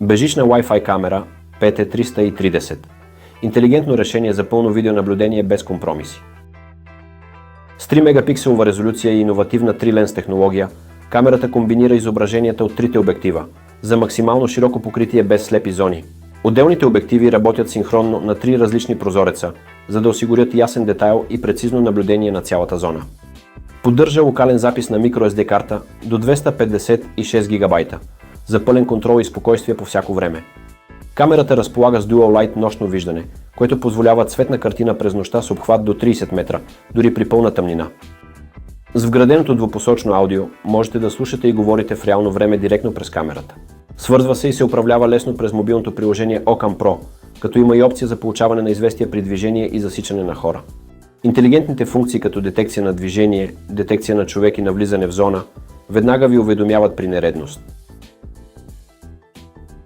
Безжична Wi-Fi камера PT330. Интелигентно решение за пълно видеонаблюдение без компромиси. С 3 мегапикселова резолюция и иновативна 3-ленс технология, камерата комбинира изображенията от трите обектива за максимално широко покритие без слепи зони. Отделните обективи работят синхронно на 3 различни прозореца, за да осигурят ясен детайл и прецизно наблюдение на цялата зона. Поддържа локален запис на microSD карта до 256 ГБ за пълен контрол и спокойствие по всяко време. Камерата разполага с Dual Light нощно виждане, което позволява цветна картина през нощта с обхват до 30 метра, дори при пълна тъмнина. С вграденото двупосочно аудио можете да слушате и говорите в реално време директно през камерата. Свързва се и се управлява лесно през мобилното приложение Ocam Pro, като има и опция за получаване на известия при движение и засичане на хора. Интелигентните функции като детекция на движение, детекция на човек и навлизане в зона веднага ви уведомяват при нередност.